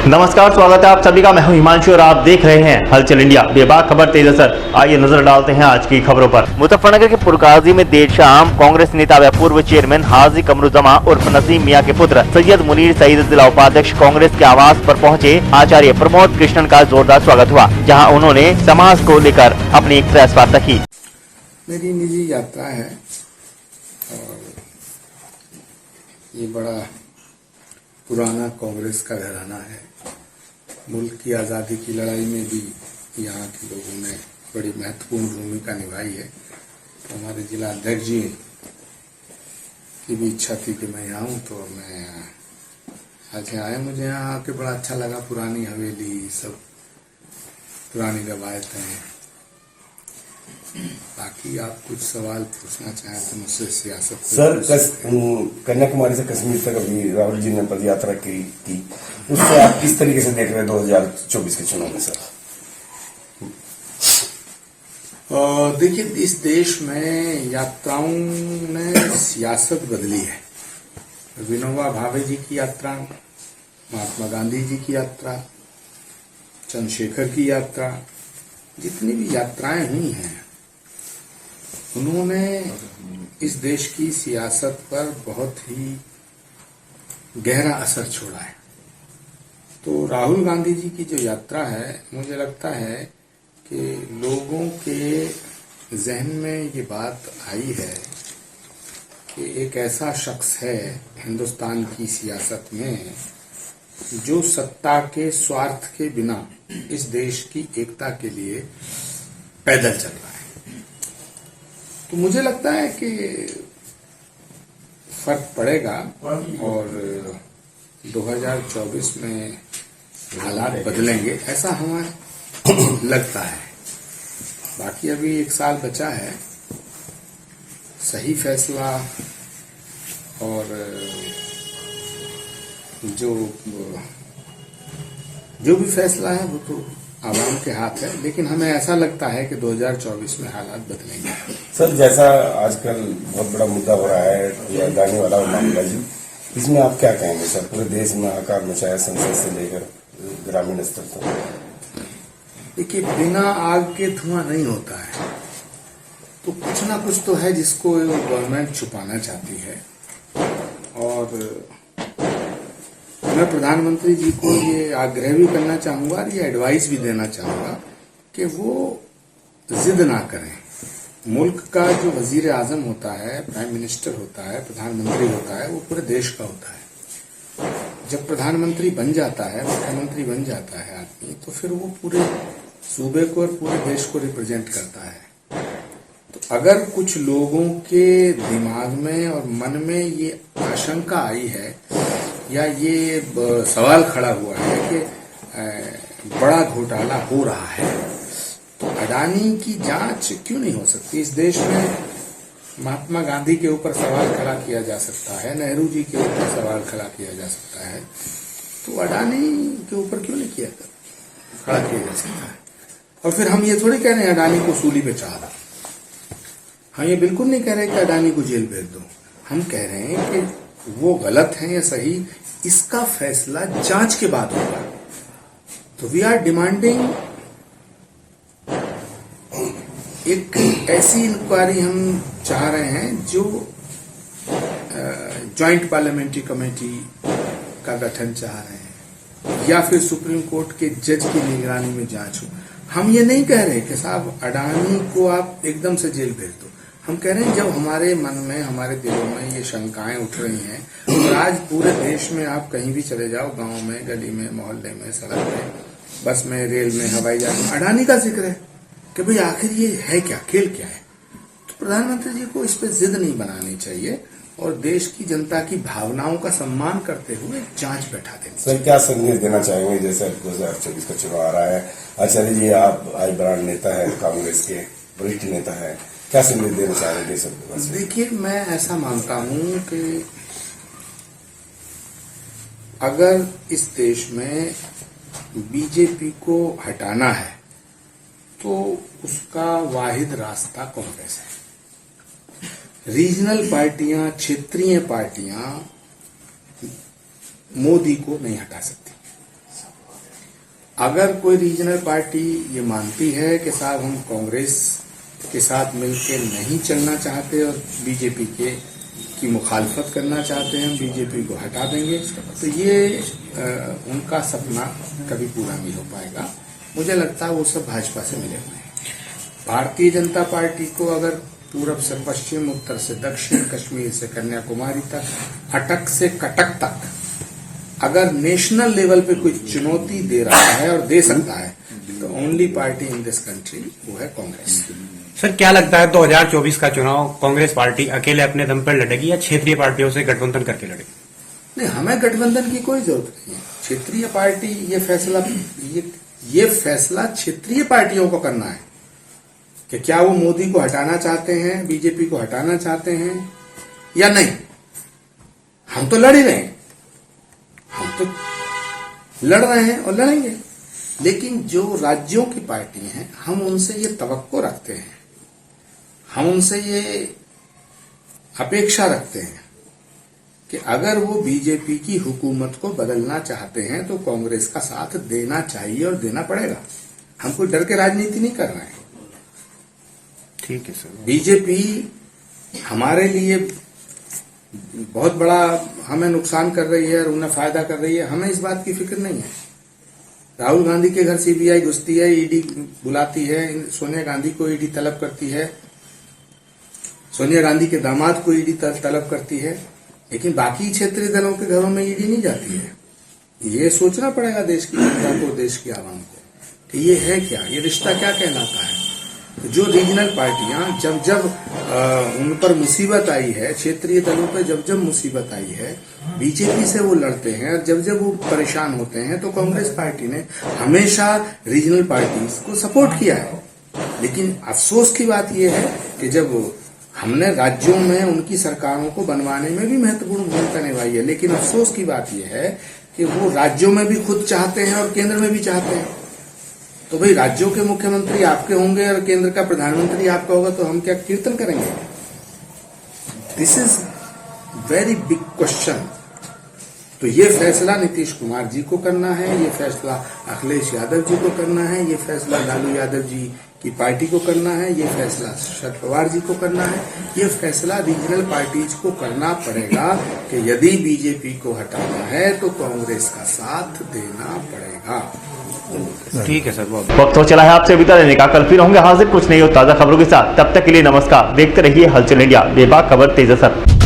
नमस्कार, स्वागत है आप सभी का। मैं हूं हिमांशु और आप देख रहे हैं हलचल इंडिया। बेबाक खबर तेज असर। आइए नजर डालते हैं आज की खबरों पर। मुजफ्फरनगर के पुरकाजी में देर शाम कांग्रेस नेता व पूर्व चेयरमैन हाजी कमरुज्जमा उर्फ नसीम मियां के पुत्र सैयद मुनीर सईद जिला उपाध्यक्ष कांग्रेस के आवास पर पहुंचे आचार्य प्रमोद कृष्णन का जोरदार स्वागत हुआ, जहाँ उन्होंने समाज को लेकर अपनी एक प्रेस वार्ता की। मेरी निजी यात्रा है और ये बड़ा पुराना कांग्रेस का घराना है। मुल्क की आज़ादी की लड़ाई में भी यहाँ के लोगों ने बड़ी महत्वपूर्ण भूमिका निभाई है। तो हमारे जिला अध्यक्ष जी की भी इच्छा थी कि मैं यहाँ हूँ, तो मैं आज आए। मुझे यहाँ आके बड़ा अच्छा लगा। पुरानी हवेली, सब पुरानी रवायतें। बाकी आप कुछ सवाल पूछना चाहें तो मुझसे सियासत सर, कन्याकुमारी से कश्मीर तक अभी राहुल जी ने पद यात्रा की उससे आप किस तरीके से देख रहे हैं 2024 के चुनाव में? सर देखिए, इस देश में यात्राओं ने सियासत बदली है। विनोबा भावे जी की यात्रा, महात्मा गांधी जी की यात्रा, चंद्रशेखर की यात्रा, जितनी भी यात्राएं हुई हैं, उन्होंने इस देश की सियासत पर बहुत ही गहरा असर छोड़ा है। तो राहुल गांधी जी की जो यात्रा है, मुझे लगता है कि लोगों के जहन में ये बात आई है कि एक ऐसा शख्स है हिंदुस्तान की सियासत में जो सत्ता के स्वार्थ के बिना इस देश की एकता के लिए पैदल चल रहा है। तो मुझे लगता है कि फर्क पड़ेगा और 2024 में हालात बदलेंगे, ऐसा हमें लगता है। बाकी अभी 1 साल बचा है। सही फैसला और जो भी फैसला है वो तो आवाम के हाथ है, लेकिन हमें ऐसा लगता है कि 2024 में हालात बदलेंगे। सर, जैसा आजकल बहुत बड़ा मुद्दा हो रहा है गाने वाला मामला जी, इसमें आप क्या कहेंगे सर? पूरे देश में आकार मचाया, संसद से लेकर ग्रामीण स्तर तक। देखिए, बिना आग के धुआं नहीं होता है। तो कुछ ना कुछ तो है जिसको गवर्नमेंट छुपाना चाहती है। और मैं प्रधानमंत्री जी को ये आग्रह भी करना चाहूंगा और ये एडवाइस भी देना चाहूंगा कि वो जिद ना करें। मुल्क का जो वजीर आजम होता है, प्राइम मिनिस्टर होता है, प्रधानमंत्री होता है, वो पूरे देश का होता है। जब प्रधानमंत्री बन जाता है, मुख्यमंत्री बन जाता है आदमी, तो फिर वो पूरे सूबे को और पूरे देश को रिप्रेजेंट करता है। तो अगर कुछ लोगों के दिमाग में और मन में ये आशंका आई है या ये सवाल खड़ा हुआ है कि बड़ा घोटाला हो रहा है, तो अडानी की जांच क्यों नहीं हो सकती? इस देश में महात्मा गांधी के ऊपर सवाल खड़ा किया जा सकता है, नेहरू जी के ऊपर सवाल खड़ा किया जा सकता है, तो अडानी के ऊपर क्यों नहीं खड़ा किया जा सकता है? और फिर हम ये थोड़ी कह रहे हैं अडानी को सूली पे चढ़ा दो। हम ये बिल्कुल नहीं कह रहे कि अडानी को जेल भेज दो। हम कह रहे हैं कि वो गलत है या सही, इसका फैसला जांच के बाद होगा। तो वी आर डिमांडिंग एक ऐसी इंक्वायरी हम चाह रहे हैं जो जॉइंट पार्लियामेंट्री कमेटी का गठन चाह रहे हैं, या फिर सुप्रीम कोर्ट के जज की निगरानी में जांच हो। हम ये नहीं कह रहे कि साहब अडानी को आप एकदम से जेल भेज दो। हम कह रहे हैं जब हमारे मन में, हमारे दिलों में ये शंकाएं उठ रही हैं, और आज पूरे देश में आप कहीं भी चले जाओ, गांव में, गली में, मोहल्ले में, सड़क में, बस में, रेल में, हवाई जहाज में अडानी का जिक्र है कि भाई आखिर ये है क्या, खेल क्या है। तो प्रधानमंत्री जी को इस पर जिद नहीं बनानी चाहिए और देश की जनता की भावनाओं का सम्मान करते हुए जांच बैठा देनी। सर, क्या संदेश देना चाहेंगे? जैसे 2024 का चुनाव आ रहा है, आचार्य जी आप आई ब्रांड नेता है, कांग्रेस के वरिष्ठ नेता है, क्या संदेश देना चाहेंगे सर? देखिए, मैं ऐसा मानता हूं कि अगर इस देश में बीजेपी को हटाना है तो उसका वाहिद रास्ता कांग्रेस है। रीजनल पार्टियां, क्षेत्रीय पार्टियां मोदी को नहीं हटा सकती। अगर कोई रीजनल पार्टी ये मानती है कि साहब हम कांग्रेस के साथ मिलकर नहीं चलना चाहते और बीजेपी की मुखालफत करना चाहते हैं, बीजेपी को हटा देंगे, तो ये उनका सपना कभी पूरा नहीं हो पाएगा। मुझे लगता है वो सब भाजपा से मिले हुए हैं। भारतीय जनता पार्टी को अगर पूरब से पश्चिम, उत्तर से दक्षिण, कश्मीर से कन्याकुमारी तक, अटक से कटक तक अगर नेशनल लेवल पे कोई चुनौती दे रहा है और दे सकता है तो only party in this country वो है कांग्रेस। सर क्या लगता है 2024 का चुनाव कांग्रेस पार्टी अकेले अपने दम पर लड़ेगी या क्षेत्रीय पार्टियों से गठबंधन करके लड़ेगी? नहीं, हमें गठबंधन की कोई जरूरत नहीं है। क्षेत्रीय पार्टी ये फैसला क्षेत्रीय पार्टियों को करना है कि क्या वो मोदी को हटाना चाहते हैं, बीजेपी को हटाना चाहते हैं या नहीं। हम तो लड़ ही रहे हैं, हम तो लड़ रहे हैं और लड़ेंगे, लेकिन जो राज्यों की पार्टी हैं हम उनसे ये तवक्को रखते हैं, हम उनसे ये अपेक्षा रखते हैं कि अगर वो बीजेपी की हुकूमत को बदलना चाहते हैं तो कांग्रेस का साथ देना चाहिए और देना पड़ेगा। हम कोई डर के राजनीति नहीं कर रहे हैं। ठीक है सर। बीजेपी हमारे लिए बहुत बड़ा हमें नुकसान कर रही है और उन्हें फायदा कर रही है, हमें इस बात की फिक्र नहीं है। राहुल गांधी के घर सीबीआई घुसती है, ईडी बुलाती है, सोनिया गांधी को ईडी तलब करती है, सोनिया गांधी के दामाद को ईडी तलब करती है, लेकिन बाकी क्षेत्रीय दलों के घरों में ईडी नहीं जाती है। ये सोचना पड़ेगा देश की जनता को, देश की आवाम को कि ये है क्या, ये रिश्ता क्या कहलाता है। जो रीजनल पार्टियां जब उन पर मुसीबत आई है, क्षेत्रीय दलों पर जब मुसीबत आई है, बीजेपी से वो लड़ते हैं, और जब वो परेशान होते हैं तो कांग्रेस पार्टी ने हमेशा रीजनल पार्टीज को सपोर्ट किया है। लेकिन अफसोस की बात यह है कि जब हमने राज्यों में उनकी सरकारों को बनवाने में भी महत्वपूर्ण भूमिका निभाई है, लेकिन अफसोस की बात यह है कि वो राज्यों में भी खुद चाहते हैं और केंद्र में भी चाहते हैं। तो भाई राज्यों के मुख्यमंत्री आपके होंगे और केंद्र का प्रधानमंत्री आपका होगा तो हम क्या कीर्तन करेंगे? This is very big question. तो ये फैसला नीतीश कुमार जी को करना है, ये फैसला अखिलेश यादव जी को करना है, ये फैसला लालू यादव जी की पार्टी को करना है, ये फैसला शरद पवार जी को करना है, ये फैसला रीजनल पार्टीज को करना पड़ेगा कि यदि बीजेपी को हटाना है तो कांग्रेस का साथ देना पड़ेगा। ठीक है सर, बहुत वक्त हो चला है आपसे विदा लेने का। कल फिर होंगे हाजिर कुछ नई और ताजा खबरों के साथ। तब तक के लिए नमस्कार। देखते रहिए हलचल इंडिया, बेबाक खबर तेज असर।